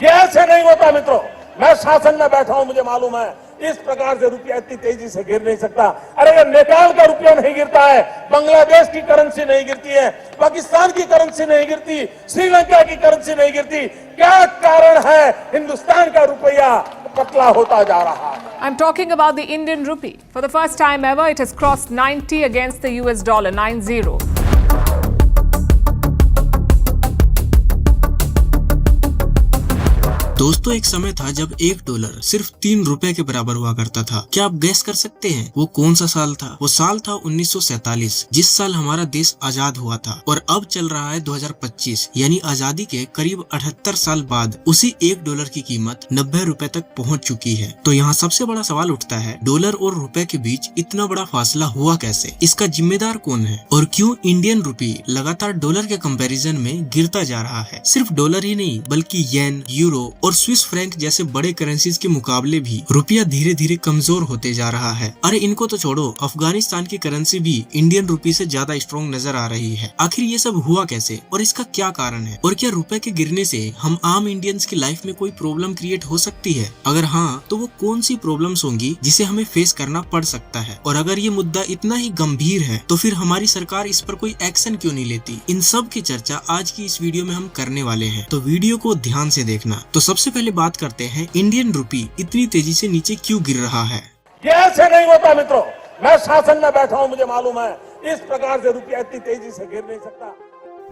ये ऐसे नहीं होता मित्रों। मैं शासन में बैठा हूं, मुझे मालूम है इस प्रकार से रुपया इतनी तेजी से गिर नहीं सकता। अरे ये नेपाल का रुपया नहीं गिरता है, बांग्लादेश की करेंसी नहीं गिरती है, पाकिस्तान की करेंसी नहीं गिरती, श्रीलंका की करेंसी नहीं गिरती। क्या कारण है हिंदुस्तान का रुपया पतला होता जा रहा है? I'm talking about the Indian rupee. For the first time ever, it has crossed 90 against the US dollar, 90. दोस्तों, एक समय था जब $1 सिर्फ 3 रुपए के बराबर हुआ करता था। क्या आप गैस कर सकते हैं वो कौन सा साल था? वो साल था 1947, जिस साल हमारा देश आजाद हुआ था। और अब चल रहा है 2025, यानी आजादी के करीब 78 साल बाद उसी $1 की कीमत 90 रुपए तक पहुंच चुकी है। तो यहाँ सबसे बड़ा सवाल उठता है, डॉलर और रुपए के बीच इतना बड़ा फासला हुआ कैसे? इसका जिम्मेदार कौन है? और क्यों इंडियन रुपी लगातार डॉलर के कंपैरिजन में गिरता जा रहा है? सिर्फ डॉलर ही नहीं, बल्कि येन, यूरो और स्विस फ्रैंक जैसे बड़े करेंसीज के मुकाबले भी रुपया धीरे धीरे कमजोर होते जा रहा है। अरे इनको तो छोड़ो, अफगानिस्तान की करेंसी भी इंडियन रुपी से ज्यादा स्ट्रॉन्ग नजर आ रही है। आखिर ये सब हुआ कैसे और इसका क्या कारण है? और क्या रुपए के गिरने से हम आम इंडियंस की लाइफ में कोई प्रॉब्लम क्रिएट हो सकती है? अगर हाँ, तो वो कौन सी प्रॉब्लम्स होंगी जिसे हमें फेस करना पड़ सकता है? और अगर ये मुद्दा इतना ही गंभीर है तो फिर हमारी सरकार इस पर कोई एक्शन क्यों नहीं लेती? इन सब की चर्चा आज की इस वीडियो में हम करने वाले हैं, तो वीडियो को ध्यान से देखना। तो सबसे पहले बात करते हैं, इंडियन रुपी इतनी तेजी से नीचे क्यों गिर रहा है? ये ऐसे नहीं होता मित्रों। मैं शासन में बैठा हूं, मुझे मालूम है इस प्रकार से रुपया इतनी तेजी से गिर नहीं सकता।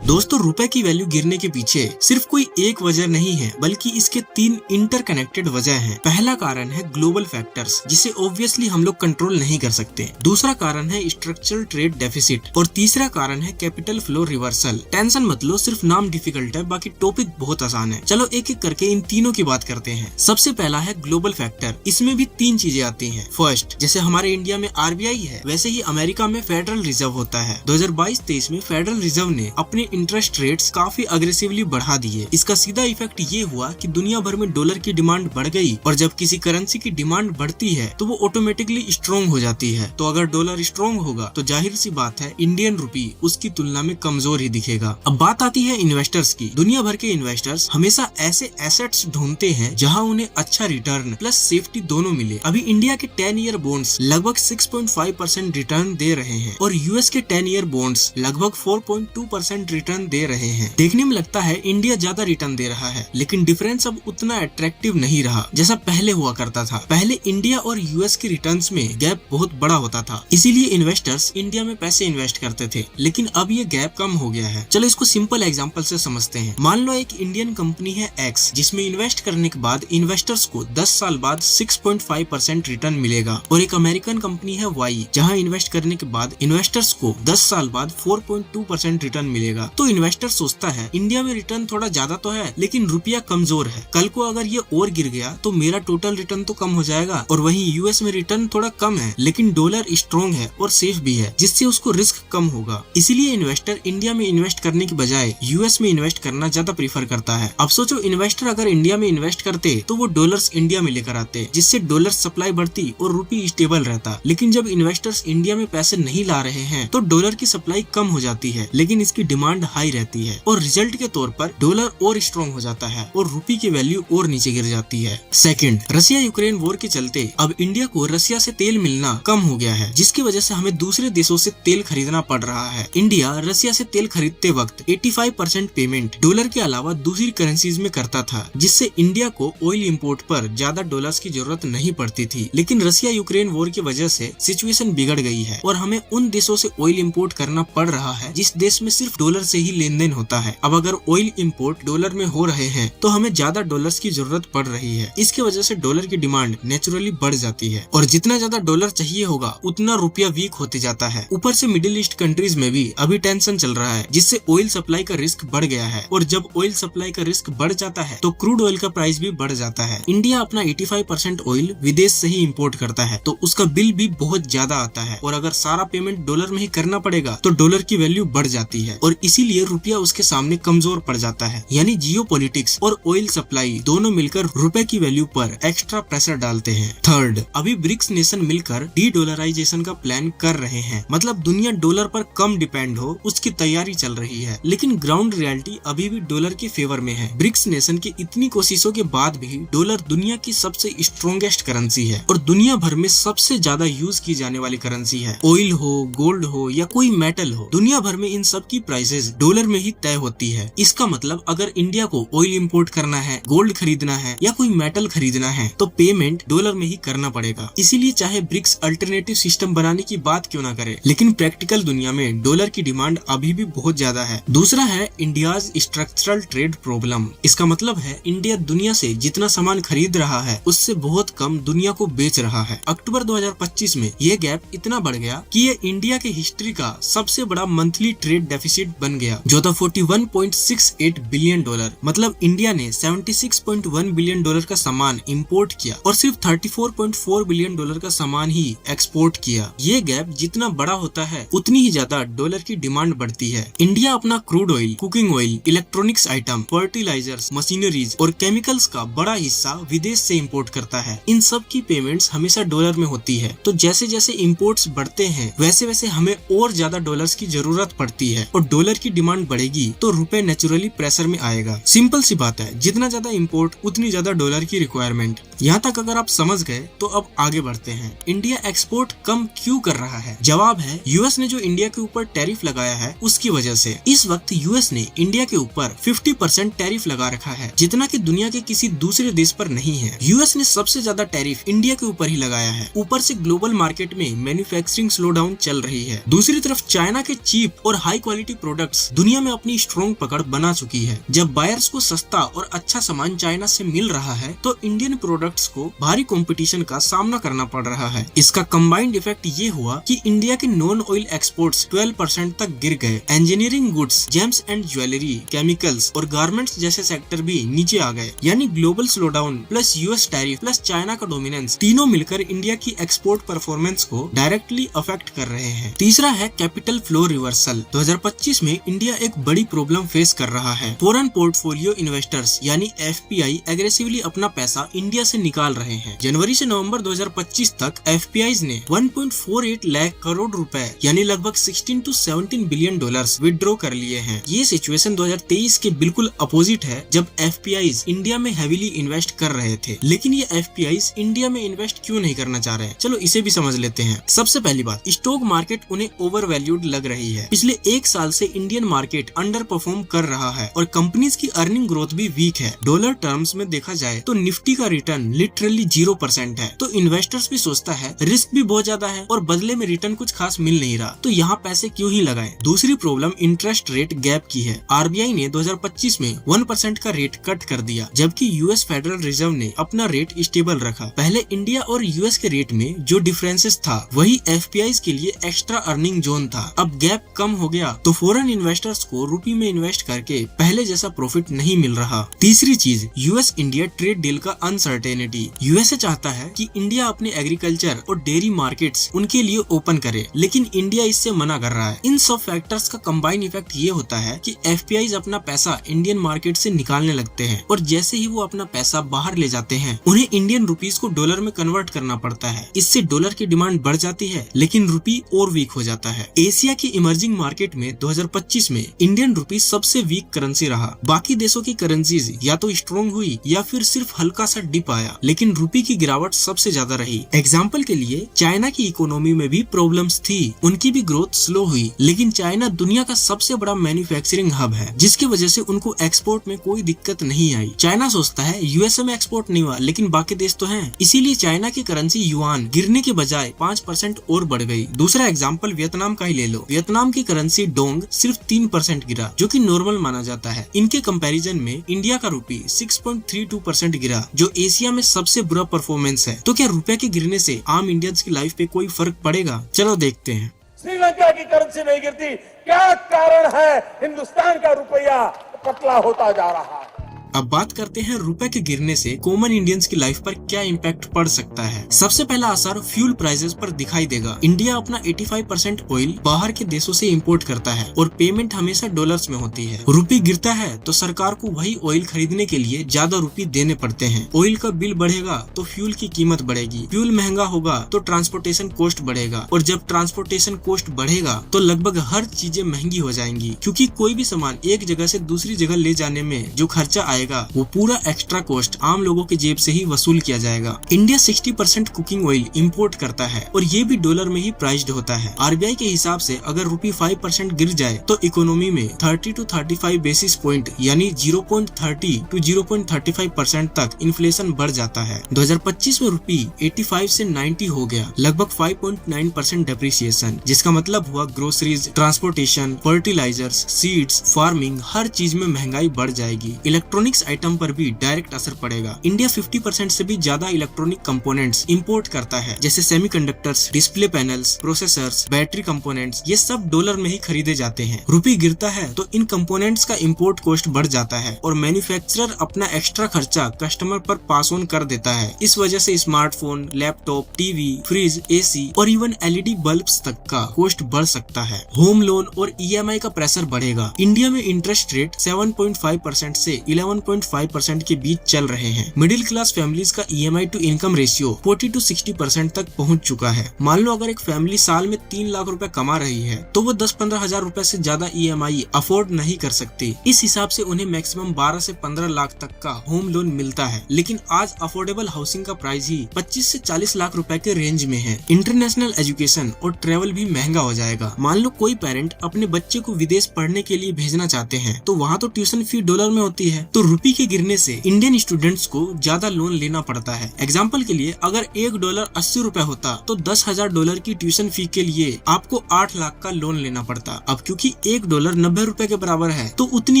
दोस्तों, रुपए की वैल्यू गिरने के पीछे सिर्फ कोई एक वजह नहीं है, बल्कि इसके 3 इंटरकनेक्टेड वजह हैं। पहला कारण है ग्लोबल फैक्टर्स, जिसे ऑब्वियसली हम लोग कंट्रोल नहीं कर सकते। दूसरा कारण है स्ट्रक्चरल ट्रेड डेफिसिट और तीसरा कारण है कैपिटल फ्लो रिवर्सल। टेंशन मत लो, सिर्फ नाम डिफिकल्ट है, बाकी टॉपिक बहुत आसान है। चलो एक एक करके इन तीनों की बात करते हैं। सबसे पहला है ग्लोबल फैक्टर। इसमें भी 3 चीजें आती हैं। फर्स्ट, जैसे हमारे इंडिया में RBI है, वैसे ही अमेरिका में फेडरल रिजर्व होता है। 2022-23 में फेडरल रिजर्व ने अपने इंटरेस्ट रेट्स काफी अग्रेसिवली बढ़ा दिए। इसका सीधा इफेक्ट ये हुआ कि दुनिया भर में डॉलर की डिमांड बढ़ गई, और जब किसी करेंसी की डिमांड बढ़ती है तो वो ऑटोमेटिकली स्ट्रॉन्ग हो जाती है। तो अगर डॉलर स्ट्रॉन्ग होगा तो जाहिर सी बात है इंडियन रुपी उसकी तुलना में कमजोर ही दिखेगा। अब बात आती है इन्वेस्टर्स की। दुनिया भर के इन्वेस्टर्स हमेशा ऐसे एसेट्स ढूंढते हैं जहाँ उन्हें अच्छा रिटर्न प्लस सेफ्टी दोनों मिले। अभी इंडिया के 10 ईयर बॉन्ड्स लगभग 6.5% रिटर्न दे रहे हैं, और यूएस के 10 ईयर बॉन्ड्स लगभग 4.2% रिटर्न दे रहे हैं। देखने में लगता है इंडिया ज्यादा रिटर्न दे रहा है, लेकिन डिफरेंस अब उतना अट्रैक्टिव नहीं रहा जैसा पहले हुआ करता था। पहले इंडिया और यूएस के रिटर्न्स में गैप बहुत बड़ा होता था, इसीलिए इन्वेस्टर्स इंडिया में पैसे इन्वेस्ट करते थे। लेकिन अब ये गैप कम हो गया है। चलो इसको सिंपल एग्जांपल से समझते हैं। मान लो एक इंडियन कंपनी है एक्स, जिसमें इन्वेस्ट करने के बाद इन्वेस्टर्स को 10 साल बाद 6.5% रिटर्न मिलेगा, और एक अमेरिकन कंपनी है वाई, जहाँ इन्वेस्ट करने के बाद इन्वेस्टर्स को 10 साल बाद 4.2% रिटर्न मिलेगा। तो इन्वेस्टर सोचता है इंडिया में रिटर्न थोड़ा ज्यादा तो है, लेकिन रुपया कमजोर है। कल को अगर ये और गिर गया तो मेरा टोटल रिटर्न तो कम हो जाएगा। और वहीं यूएस में रिटर्न थोड़ा कम है, लेकिन डॉलर स्ट्रॉन्ग है और सेफ भी है, जिससे उसको रिस्क कम होगा। इसीलिए इन्वेस्टर इंडिया में इन्वेस्ट करने की बजाय यूएस में इन्वेस्ट करना ज्यादा प्रीफर करता है। अब सोचो, इन्वेस्टर अगर इंडिया में इन्वेस्ट करते तो वो डॉलर्स इंडिया में लेकर आते, जिससे डॉलर सप्लाई बढ़ती और रुपी स्टेबल रहता। लेकिन जब इन्वेस्टर्स इंडिया में पैसे नहीं ला रहे हैं तो डॉलर की सप्लाई कम हो जाती है, लेकिन इसकी डिमांड हाई रहती है, और रिजल्ट के तौर पर डॉलर और स्ट्रॉन्ग हो जाता है और रुपी की वैल्यू और नीचे गिर जाती है। सेकंड, रसिया यूक्रेन वॉर के चलते अब इंडिया को रसिया से तेल मिलना कम हो गया है, जिसकी वजह से हमें दूसरे देशों से तेल खरीदना पड़ रहा है। इंडिया रसिया से तेल खरीदते वक्त 85% पेमेंट डॉलर के अलावा दूसरी करेंसीज में करता था, जिससे इंडिया को ऑयल इंपोर्ट पर ज्यादा डॉलर्स की जरूरत नहीं पड़ती थी। लेकिन रसिया यूक्रेन वॉर की वजह से सिचुएशन बिगड़ गई है, और हमें उन देशों से ऑयल इंपोर्ट करना पड़ रहा है जिस देश में सिर्फ डॉलर से ही लेन देन होता है। अब अगर ऑयल इंपोर्ट डॉलर में हो रहे हैं तो हमें ज्यादा डॉलर्स की जरूरत पड़ रही है। इसकी वजह से डॉलर की डिमांड नेचुरली बढ़ जाती है, और जितना ज्यादा डॉलर चाहिए होगा उतना रुपया वीक होते जाता है। ऊपर से मिडिल ईस्ट कंट्रीज में भी अभी टेंशन चल रहा है, जिससे ऑयल सप्लाई का रिस्क बढ़ गया है, और जब ऑयल सप्लाई का रिस्क बढ़ जाता है तो क्रूड ऑयल का प्राइस भी बढ़ जाता है। इंडिया अपना 85% ऑयल विदेश से ही इम्पोर्ट करता है, तो उसका बिल भी बहुत ज्यादा आता है, और अगर सारा पेमेंट डॉलर में ही करना पड़ेगा तो डॉलर की वैल्यू बढ़ जाती है। और इसीलिए रुपया उसके सामने कमजोर पड़ जाता है। यानी जियोपॉलिटिक्स और ऑयल सप्लाई दोनों मिलकर रुपए की वैल्यू पर एक्स्ट्रा प्रेशर डालते हैं। थर्ड, अभी ब्रिक्स नेशन मिलकर डी डॉलराइजेशन का प्लान कर रहे हैं, मतलब दुनिया डॉलर पर कम डिपेंड हो उसकी तैयारी चल रही है। लेकिन ग्राउंड रियलिटी अभी भी डॉलर के फेवर में है। ब्रिक्स नेशन की इतनी कोशिशों के बाद भी डॉलर दुनिया की सबसे स्ट्रॉन्गेस्ट करेंसी है और दुनिया भर में सबसे ज्यादा यूज की जाने वाली करेंसी है। ऑयल हो, गोल्ड हो या कोई मेटल हो, दुनिया भर में इन सब की प्राइसेस डॉलर में ही तय होती है। इसका मतलब अगर इंडिया को ऑयल इंपोर्ट करना है, गोल्ड खरीदना है या कोई मेटल खरीदना है तो पेमेंट डॉलर में ही करना पड़ेगा। इसीलिए चाहे ब्रिक्स अल्टरनेटिव सिस्टम बनाने की बात क्यों ना करे, लेकिन प्रैक्टिकल दुनिया में डॉलर की डिमांड अभी भी बहुत ज्यादा है। दूसरा है इंडियाज स्ट्रक्चरल ट्रेड प्रॉब्लम। इसका मतलब है इंडिया दुनिया से जितना सामान खरीद रहा है उससे बहुत कम दुनिया को बेच रहा है। अक्टूबर 2025 में ये गैप इतना बढ़ गया कि ये इंडिया के हिस्ट्री का सबसे बड़ा मंथली ट्रेड डेफिसिट बन गया, जो था 41.68 बिलियन डॉलर। मतलब इंडिया ने 76.1 बिलियन डॉलर का सामान इंपोर्ट किया और सिर्फ 34.4 बिलियन डॉलर का सामान ही एक्सपोर्ट किया। ये गैप जितना बड़ा होता है उतनी ही ज्यादा डॉलर की डिमांड बढ़ती है। इंडिया अपना crude oil, cooking oil, electronics item, fertilisers, machineries और केमिकल्स का बड़ा हिस्सा विदेश से इंपोर्ट करता है। इन सब की पेमेंट्स हमेशा डॉलर में होती है। तो जैसे जैसे इंपोर्ट्स बढ़ते हैं वैसे वैसे हमें और ज्यादा डॉलर्स की जरूरत पड़ती है और डॉलर की डिमांड बढ़ेगी तो रुपए नेचुरली प्रेशर में आएगा। सिंपल सी बात है, जितना ज्यादा इंपोर्ट उतनी ज्यादा डॉलर की रिक्वायरमेंट। यहाँ तक अगर आप समझ गए तो अब आगे बढ़ते हैं। इंडिया एक्सपोर्ट कम क्यों कर रहा है? जवाब है यूएस ने जो इंडिया के ऊपर टैरिफ लगाया है उसकी वजह से। इस वक्त यूएस ने इंडिया के ऊपर 50% टैरिफ लगा रखा है, जितना कि दुनिया के किसी दूसरे देश पर नहीं है। यूएस ने सबसे ज्यादा टैरिफ इंडिया के ऊपर ही लगाया है। ऊपर से ग्लोबल मार्केट में मैन्युफैक्चरिंग स्लो डाउन चल रही है। दूसरी तरफ चाइना के चीप और हाई क्वालिटी प्रोडक्ट्स दुनिया में अपनी स्ट्रॉन्ग पकड़ बना चुकी है। जब बायर्स को सस्ता और अच्छा सामान चाइना से मिल रहा है तो इंडियन प्रोडक्ट्स को भारी कंपटीशन का सामना करना पड़ रहा है। इसका कंबाइंड इफेक्ट ये हुआ कि इंडिया के नॉन ऑयल एक्सपोर्ट्स 12% तक गिर गए। Engineering goods, James and jewellery, chemicals और गारमेंट्स जैसे सेक्टर भी नीचे आ गए। यानी global slow down plus US tariff plus China का डोमिनेंस, तीनों मिलकर इंडिया की एक्सपोर्ट परफॉर्मेंस को डायरेक्टली अफेक्ट कर रहे हैं। तीसरा है कैपिटल फ्लो रिवर्सल। 2025 में इंडिया एक बड़ी प्रॉब्लम फेस कर रहा है। फॉरेन पोर्टफोलियो इन्वेस्टर्स यानी एफपीआई एग्रेसिवली अपना पैसा इंडिया से निकाल रहे हैं। जनवरी से नवंबर 2025 तक एफपीआईज ने 1.48 लाख करोड़ रुपए यानी लगभग 16 to 17 बिलियन डॉलर्स विड्रॉ कर लिए हैं। ये सिचुएशन 2023 के बिल्कुल अपोजिट है, जब एफपीआईज इंडिया में हेवीली इन्वेस्ट कर रहे थे। लेकिन ये एफपीआईज इंडिया में इन्वेस्ट क्यों नहीं करना चाह रहे हैं, चलो इसे भी समझ लेते हैं। सबसे पहली बात, स्टॉक मार्केट उन्हें ओवर वैल्यूड लग रही है। पिछले एक साल से इंडियन मार्केट अंडर परफॉर्म कर रहा है और कंपनीज की अर्निंग ग्रोथ भी वीक है। डॉलर टर्म्स में देखा जाए तो निफ्टी का रिटर्न लिटरली 0% है। तो इन्वेस्टर्स भी सोचता है रिस्क भी बहुत ज्यादा है और बदले में रिटर्न कुछ खास मिल नहीं रहा, तो यहाँ पैसे क्यों ही लगाएं। दूसरी प्रॉब्लम इंटरेस्ट रेट गैप की है। आरबीआई ने 2025 में 1% का रेट कट कर दिया, जबकि यूएस फेडरल रिजर्व ने अपना रेट स्टेबल रखा। पहले इंडिया और यूएस के रेट में जो डिफरेंसेस था वही एफपीआईज के लिए एक्स्ट्रा अर्निंग जोन था। अब गैप कम हो गया तो फॉरेन इन्वेस्टर्स को रुपये में इन्वेस्ट करके पहले जैसा प्रॉफिट नहीं मिल रहा। तीसरी चीज, यूएस इंडिया ट्रेड डील का अनसर्टेनिटी। यूएसए चाहता है कि इंडिया अपने एग्रीकल्चर और डेयरी मार्केट्स उनके लिए ओपन करे, लेकिन इंडिया इससे मना कर रहा है। इन सब फैक्टर्स का कंबाइन इफेक्ट ये होता है कि एफपीआईज अपना पैसा इंडियन मार्केट से निकालने लगते हैं और जैसे ही वो अपना पैसा बाहर ले जाते हैं उन्हें इंडियन रुपीस को डॉलर में कन्वर्ट करना पड़ता है। इससे डॉलर की डिमांड बढ़ जाती है लेकिन रुपी और वीक हो जाता है। एशिया की इमर्जिंग मार्केट में 2025 में इंडियन रुपी सबसे वीक करेंसी रहा। बाकी देशों की करेंसीज या तो स्ट्रॉन्ग हुई या फिर सिर्फ हल्का सा डिप आया, लेकिन रुपी की गिरावट सबसे ज्यादा रही। एग्जाम्पल के लिए चाइना की इकोनॉमी में भी प्रॉब्लम्स थी, उनकी भी ग्रोथ स्लो हुई। लेकिन चाइना दुनिया का सबसे बड़ा मैन्युफैक्चरिंग हब है, जिसकी वजह से उनको एक्सपोर्ट में कोई दिक्कत नहीं आई। चाइना सोचता है यूएसए में एक्सपोर्ट नहीं हुआ लेकिन बाकी देश तो हैं, इसीलिए चाइना की करेंसी युआन गिरने के बजाय 5% और बढ़ गई। दूसरा एग्जाम्पल वियतनाम का ही ले लो। वियतनाम की करेंसी डोंग सिर्फ 3% गिरा, जो कि नॉर्मल माना जाता है। इनके कंपैरिजन में इंडिया का रुपी 6.32% गिरा, जो एशिया में सबसे बुरा परफॉर्मेंस है। तो क्या रुपए के गिरने से आम इंडियंस की लाइफ पे कोई फर्क पड़ेगा? चलो देखते हैं। श्रीलंका की करेंसी नहीं गिरती, क्या कारण है? हिंदुस्तान का रुपया पतला होता जा रहा है। अब बात करते हैं रुपए के गिरने से कॉमन इंडियंस की लाइफ पर क्या इम्पैक्ट पड़ सकता है। सबसे पहला असर फ्यूल प्राइसेस पर दिखाई देगा। इंडिया अपना 85% ऑयल बाहर के देशों से इंपोर्ट करता है और पेमेंट हमेशा डॉलर्स में होती है। रुपये गिरता है तो सरकार को वही ऑयल खरीदने के लिए ज्यादा रुपये देने पड़ते हैं। ऑयल का बिल बढ़ेगा तो फ्यूल की कीमत बढ़ेगी, फ्यूल महंगा होगा तो ट्रांसपोर्टेशन कॉस्ट बढ़ेगा, और जब ट्रांसपोर्टेशन कॉस्ट बढ़ेगा तो लगभग हर चीजें महंगी हो जाएंगी, क्योंकि कोई भी सामान एक जगह से दूसरी जगह ले जाने में जो खर्चा आएगा वो पूरा एक्स्ट्रा कॉस्ट आम लोगों की जेब से ही वसूल किया जाएगा। इंडिया 60% कुकिंग ऑयल इंपोर्ट करता है और ये भी डॉलर में ही प्राइस्ड होता है। आरबीआई के हिसाब से अगर रुपये 5% गिर जाए तो इकोनॉमी में 30 to 35 बेसिस पॉइंट यानी 0.30 to 0.35% तक इन्फ्लेशन बढ़ जाता है। 2025 में रुपये 85 से 90 हो गया, लगभग 5.9% डेप्रिसिएशन, जिसका मतलब हुआ groceries, transportation, fertilisers, seeds, farming, हर चीज में महंगाई बढ़ जाएगी। इलेक्ट्रॉनिक्स आइटम पर भी डायरेक्ट असर पड़ेगा। इंडिया 50% से भी ज्यादा इलेक्ट्रॉनिक कंपोनेंट्स इंपोर्ट करता है, जैसे semiconductors, display panels, processors, battery components, ये सब डॉलर में ही खरीदे जाते हैं। रुपये गिरता है तो इन कंपोनेंट्स का इंपोर्ट कॉस्ट बढ़ जाता है और मैन्युफैक्चरर अपना एक्स्ट्रा खर्चा कस्टमर पर पास ऑन कर देता है। इस वजह से smartphone, laptop, TV, fridge, AC और इवन एलईडी बल्ब्स तक का कॉस्ट बढ़ सकता है। होम लोन और ईएमआई का प्रेशर बढ़ेगा। इंडिया में इंटरेस्ट रेट 7.5% से 11.5% के बीच चल रहे हैं। मिडिल क्लास फैमिलीज का EMI to income ratio 40 to 60% तक पहुंच चुका है। मान लो अगर एक फैमिली साल में 3 लाख रुपए कमा रही है तो वो 10-15 हजार रुपए से ज्यादा ईएमआई अफोर्ड नहीं कर सकती। इस हिसाब से उन्हें मैक्सिमम 12 से 15 लाख तक का होम लोन मिलता है, लेकिन आज अफोर्डेबल हाउसिंग का प्राइस ही 25 से 40 लाख रुपए के रेंज में है। इंटरनेशनल एजुकेशन और ट्रेवल भी महंगा हो जाएगा। मान लो कोई पेरेंट अपने बच्चे को विदेश पढ़ने के लिए भेजना चाहते हैं तो वहाँ तो ट्यूशन फी डॉलर में होती है, तो रुपये के गिरने से इंडियन स्टूडेंट्स को ज्यादा लोन लेना पड़ता है। एग्जाम्पल के लिए अगर $1 80 रुपए होता तो $10,000 की ट्यूशन फी के लिए आपको 8 लाख का लोन लेना पड़ता। अब क्योंकि $1 90 रुपए के बराबर है तो उतनी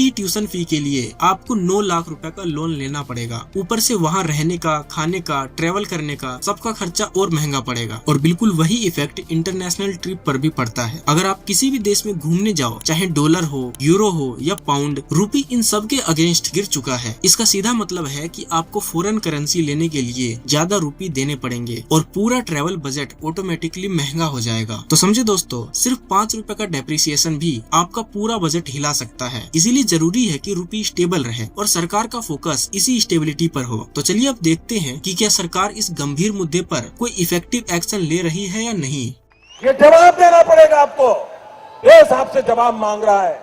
ही ट्यूशन फी के लिए आपको 9 लाख रुपए का लोन लेना पड़ेगा। ऊपर से वहाँ रहने का, खाने का, ट्रेवल करने का सबका खर्चा और महंगा पड़ेगा। और बिल्कुल वही इफेक्ट इंटरनेशनल ट्रिप पर भी पड़ता है। अगर आप किसी भी देश में घूमने जाओ, चाहे डॉलर हो, यूरो हो या पाउंड, रुपये इन सब के अगेंस्ट गिर चुका है। इसका सीधा मतलब है कि आपको फॉरेन करेंसी लेने के लिए ज्यादा रुपये देने पड़ेंगे और पूरा ट्रेवल बजट ऑटोमेटिकली महंगा हो जाएगा। तो समझे दोस्तों, सिर्फ 5 रुपए का डेप्रिसिएशन भी आपका पूरा बजट हिला सकता है। इसीलिए जरूरी है कि रुपये स्टेबल रहे और सरकार का फोकस इसी स्टेबिलिटी पर हो। तो चलिए अब देखते हैं कि क्या सरकार इस गंभीर मुद्दे पर कोई इफेक्टिव एक्शन ले रही है या नहीं। ये जवाब देना पड़ेगा आपको। देश आपसे जवाब मांग रहा है।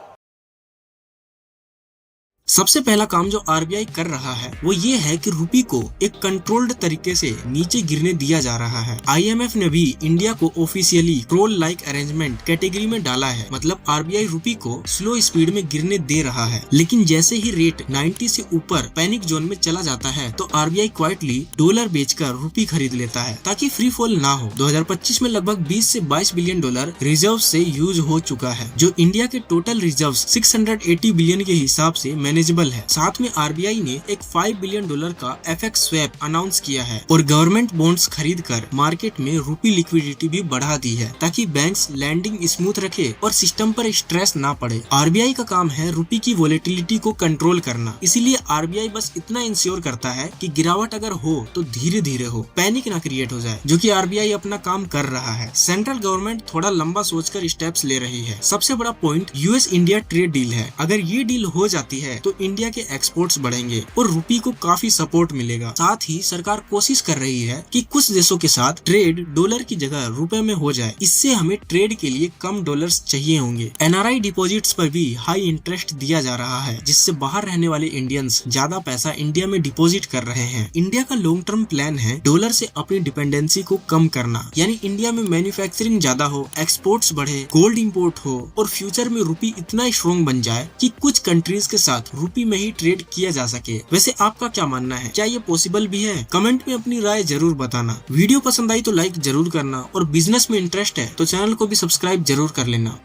सबसे पहला काम जो आरबीआई कर रहा है वो ये है कि रुपये को एक कंट्रोल्ड तरीके से नीचे गिरने दिया जा रहा है। आईएमएफ ने भी इंडिया को officially troll like arrangement category में डाला है, मतलब आरबीआई रुपये को स्लो स्पीड में गिरने दे रहा है। लेकिन जैसे ही रेट 90 से ऊपर पैनिक जोन में चला जाता है तो आरबीआई क्वाइटली डॉलर बेचकर रुपये खरीद लेता है ताकि फ्री फॉल ना हो। 2025 में लगभग 20 से 22 बिलियन डॉलर रिजर्व से यूज हो चुका है, जो इंडिया के टोटल रिजर्व 680 बिलियन के हिसाब से मैनेजेबल है। साथ में आरबीआई ने एक $5 बिलियन का एफएक्स स्वैप अनाउंस किया है और गवर्नमेंट बॉन्ड्स खरीद कर मार्केट में रुपये लिक्विडिटी भी बढ़ा दी है ताकि बैंक्स लैंडिंग स्मूथ रखे और सिस्टम पर स्ट्रेस ना पड़े। आरबीआई का काम है रुपये की वोलेटिलिटी को कंट्रोल करना, इसीलिए आरबीआई बस इतना इंश्योर करता है कि गिरावट अगर हो तो धीरे धीरे हो, पैनिक ना क्रिएट हो जाए, जो कि आरबीआई अपना काम कर रहा है। सेंट्रल गवर्नमेंट थोड़ा लंबा सोचकर स्टेप्स ले रही है। सबसे बड़ा point US India trade deal है। अगर ये डील हो जाती है तो इंडिया के एक्सपोर्ट्स बढ़ेंगे और रुपये को काफी सपोर्ट मिलेगा। साथ ही सरकार कोशिश कर रही है कि कुछ देशों के साथ ट्रेड डॉलर की जगह रुपए में हो जाए। इससे हमें ट्रेड के लिए कम डॉलर्स चाहिए होंगे। एनआरआई डिपॉजिट्स पर भी हाई इंटरेस्ट दिया जा रहा है, जिससे बाहर रहने वाले इंडियंस ज्यादा पैसा इंडिया में डिपॉजिट कर रहे हैं। इंडिया का लॉन्ग टर्म प्लान है डॉलर से अपनी डिपेंडेंसी को कम करना, यानी इंडिया में मैन्युफैक्चरिंग ज्यादा हो, एक्सपोर्ट्स बढ़े, गोल्ड इंपोर्ट हो और फ्यूचर में रुपये इतना स्ट्रॉन्ग बन जाए कि कुछ कंट्रीज के साथ रुपये में ही ट्रेड किया जा सके। वैसे आपका क्या मानना है, क्या ये पॉसिबल भी है? कमेंट में अपनी राय जरूर बताना। वीडियो पसंद आई तो लाइक जरूर करना और बिजनेस में इंटरेस्ट है तो चैनल को भी सब्सक्राइब जरूर कर लेना।